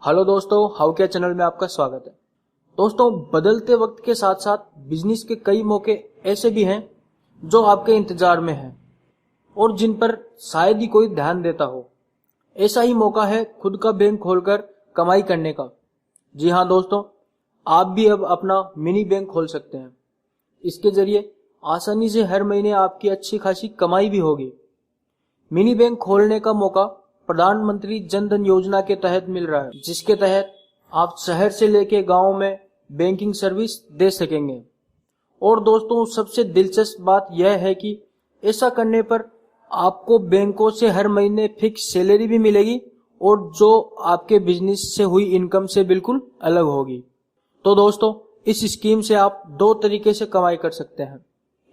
Hello दोस्तों, how क्या channel में आपका स्वागत है। दोस्तों, बदलते वक्त के साथ साथ बिजनेस के कई मौके ऐसे भी हैं जो आपके इंतजार में हैं और जिन पर शायद ही कोई ध्यान देता हो। ऐसा ही मौका है खुद का बैंक खोलकर कमाई करने का। जी हाँ दोस्तों, आप भी अब अपना मिनी बैंक खोल सकते हैं। इसके जरिए आसानी से हर महीने आपकी अच्छी खासी कमाई भी होगी। मिनी बैंक खोलने का मौका प्रधानमंत्री जन धन योजना के तहत मिल रहा है, जिसके तहत आप शहर से लेके गांव में बैंकिंग सर्विस दे सकेंगे। और दोस्तों, सबसे दिलचस्प बात यह है कि ऐसा करने पर आपको बैंकों से हर महीने फिक्स सैलरी भी मिलेगी और जो आपके बिजनेस से हुई इनकम से बिल्कुल अलग होगी। तो दोस्तों, इस स्कीम से आप दो तरीके से कमाई कर सकते हैं।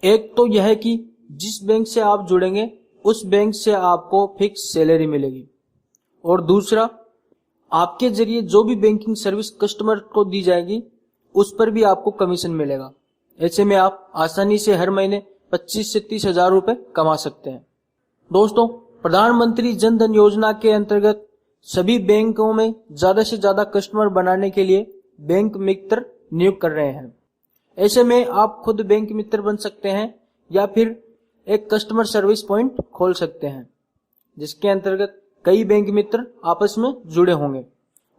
एक तो यह है कि जिस बैंक से आप जुड़ेंगे उस बैंक से आपको फिक्स सैलरी मिलेगी, और दूसरा, आपके जरिए जो भी बैंकिंग सर्विस कस्टमर को दी जाएगी उस पर भी आपको कमीशन मिलेगा। ऐसे में आप आसानी से हर महीने 25 से 30 हजार रुपए कमा सकते हैं। दोस्तों, प्रधानमंत्री जन धन योजना के अंतर्गत सभी बैंकों में ज्यादा से ज्यादा कस्टमर बनाने के लिए बैंक मित्र नियुक्त कर रहे हैं। ऐसे में आप खुद बैंक मित्र बन सकते हैं या फिर एक कस्टमर सर्विस पॉइंट खोल सकते हैं, जिसके अंतर्गत कई बैंक मित्र आपस में जुड़े होंगे।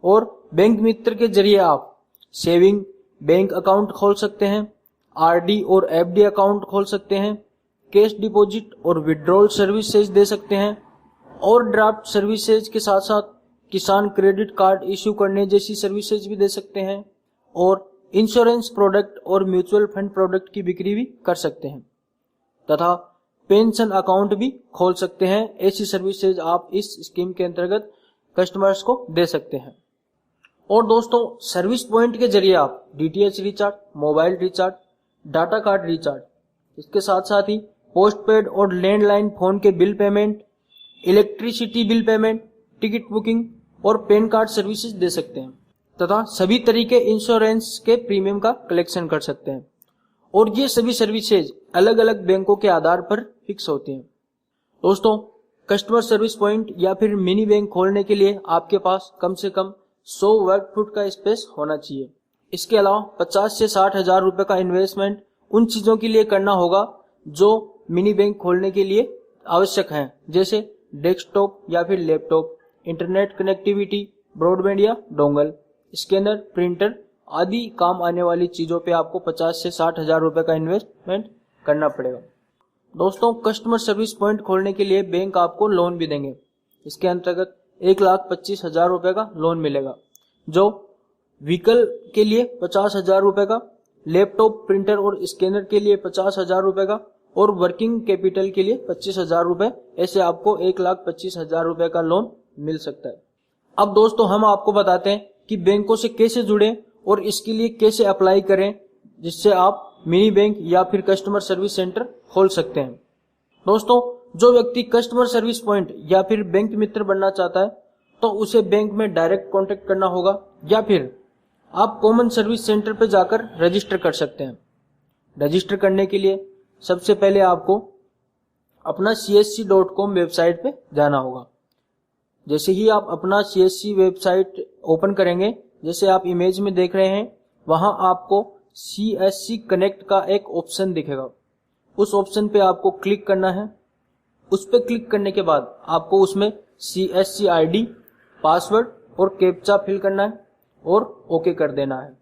और बैंक मित्र के जरिए आप सेविंग बैंक अकाउंट खोल सकते हैं, आरडी और एफडी अकाउंट खोल सकते हैं, कैश डिपॉजिट और विड्रॉल सर्विसेज दे सकते हैं, और ड्राफ्ट सर्विसेज के साथ साथ किसान क्रेडिट कार्ड इश्यू करने जैसी सर्विसेज भी दे सकते हैं, और इंश्योरेंस प्रोडक्ट और म्यूचुअल फंड प्रोडक्ट की बिक्री भी कर सकते हैं, तथा पेंशन अकाउंट भी खोल सकते हैं। ऐसी सर्विसेज आप इस स्कीम के अंतर्गत कस्टमर्स को दे सकते हैं। और दोस्तों, सर्विस पॉइंट के जरिए आप DTH recharge, mobile recharge, data card recharge, इसके साथ साथ ही पोस्टपेड और लैंडलाइन फोन के bill payment, electricity bill payment, ticket booking और पैन कार्ड सर्विसेज दे सकते हैं, तथा सभी तरीके इंश्योरेंस के प्रीमियम का कलेक्शन कर सकते हैं। और ये सभी सर्विसेज अलग अलग बैंकों के आधार पर फिक्स होती हैं। दोस्तों, कस्टमर सर्विस पॉइंट या फिर मिनी बैंक खोलने के लिए आपके पास कम से कम 100 वर्ग फुट का स्पेस होना चाहिए। इसके अलावा 50 से 60 हजार रुपए का इन्वेस्टमेंट उन चीजों के लिए करना होगा जो मिनी बैंक खोलने के लिए आवश्यक हैं, जैसे डेस्कटॉप या फिर लैपटॉप, इंटरनेट कनेक्टिविटी, ब्रॉडबैंड या डोंगल, स्कैनर, प्रिंटर आदि काम आने वाली चीजों पे आपको 50 से 60 हजार रुपए का इन्वेस्टमेंट करना पड़ेगा। दोस्तों, कस्टमर सर्विस पॉइंट खोलने के लिए बैंक आपको लोन भी देंगे। इसके अंतर्गत 1,25,000 रुपए का लोन मिलेगा, जो व्हीकल के लिए 50,000 रुपए का, लैपटॉप, प्रिंटर और स्कैनर के लिए 50,000 रुपए का, और वर्किंग कैपिटल के लिए 25,000 रुपए। ऐसे आपको 1,25,000 रुपए का लोन मिल सकता है। अब दोस्तों, हम आपको बताते हैं कि बैंकों से कैसे जुड़ें और इसके लिए कैसे अप्लाई करें, जिससे आप मिनी बैंक या फिर कस्टमर सर्विस सेंटर खोल सकते हैं। दोस्तों, जो व्यक्ति कस्टमर सर्विस पॉइंट या फिर बैंक मित्र बनना चाहता है तो उसे बैंक में डायरेक्ट कांटेक्ट करना होगा, या फिर आप कॉमन सर्विस सेंटर पर जाकर रजिस्टर कर सकते हैं। रजिस्टर करने के लिए सबसे पहले आपको अपना csc.com वेबसाइट पे जाना होगा। जैसे ही आप अपना CSC वेबसाइट ओपन करेंगे, जैसे आप इमेज में देख रहे हैं, वहां आपको CSC कनेक्ट का एक ऑप्शन दिखेगा। उस ऑप्शन पे आपको क्लिक करना है। उस पे क्लिक करने के बाद आपको उसमें CSC ID, पासवर्ड और कैप्चा फिल करना है और ओके कर देना है।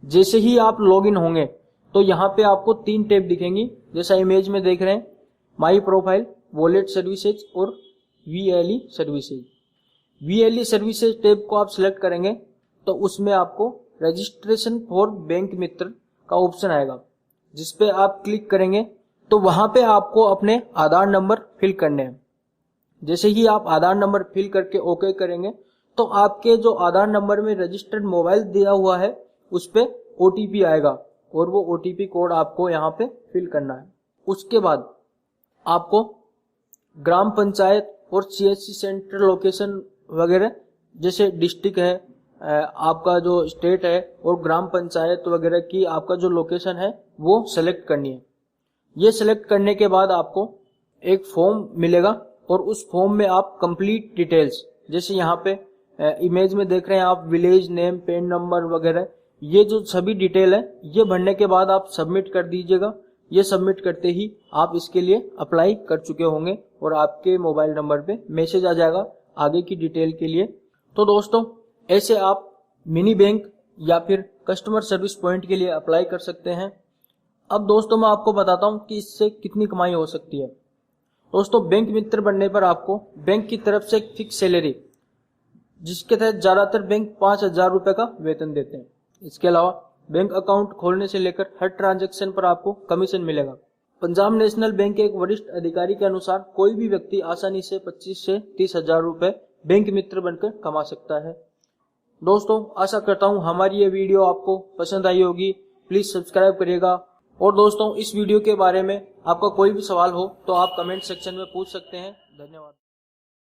जैसे ही आप लॉगिन होंगे तो यहाँ पे आपको 3 टैब दिखेंगी, जैसा इमेज में देख रहे हैं, माई प्रोफाइल, वॉलेट सर्विसेज और VLE services. VLE services tab को आप सिलेक्ट करेंगे तो उसमें आपको रजिस्ट्रेशन फॉर बैंक मित्र का ऑप्शन आएगा, जिस पे आप क्लिक करेंगे तो वहां पे आपको अपने आधार नंबर फिल करने हैं। जैसे ही आप आधार नंबर फिल करके ओके करेंगे तो आपके जो आधार नंबर में रजिस्टर्ड मोबाइल दिया हुआ है उस पे OTP आएगा, और वो OTP कोड आपको यहाँ पे फिल करना है। उसके बाद आपको ग्राम पंचायत और CSC सेंटर लोकेशन वगैरह, जैसे डिस्ट्रिक्ट है, आपका जो स्टेट है, और ग्राम पंचायत वगैरह की आपका जो लोकेशन है वो सेलेक्ट करनी है। ये सेलेक्ट करने के बाद आपको एक फॉर्म मिलेगा, और उस फॉर्म में आप कंप्लीट डिटेल्स, जैसे यहाँ पे इमेज में देख रहे हैं आप विलेज नेम, पैन नंबर वगैरह, ये जो सभी डिटेल है ये भरने के बाद आप सबमिट कर दीजिएगा। ये सबमिट करते ही आप इसके लिए अप्लाई कर चुके होंगे और आपके मोबाइल नंबर पे मैसेज आ जाएगा आगे की डिटेल के लिए। तो दोस्तों ऐसे आप मिनी बैंक या फिर कस्टमर सर्विस पॉइंट के लिए अप्लाई कर सकते हैं। अब दोस्तों मैं आपको बताता हूं कि इससे कितनी कमाई हो सकती है। दोस्तों बैंक मित्र बनने पर आपको बैंक की तरफ से एक फिक्स सैलरी, जिसके तहत ज्यादातर बैंक 5,000 रुपए का वेतन देते हैं। इसके अलावा बैंक अकाउंट खोलने से लेकर हर ट्रांजैक्शन पर आपको कमीशन मिलेगा। पंजाब नेशनल बैंक के एक वरिष्ठ अधिकारी के अनुसार कोई भी व्यक्ति आसानी से 25 से 30,000 रुपए बैंक मित्र बनकर कमा सकता है। दोस्तों आशा करता हूं हमारी ये वीडियो आपको पसंद आई होगी। प्लीज सब्सक्राइब करिएगा। और दोस्तों इस वीडियो के बारे में आपका कोई भी सवाल हो तो आप कमेंट सेक्शन में पूछ सकते हैं। धन्यवाद।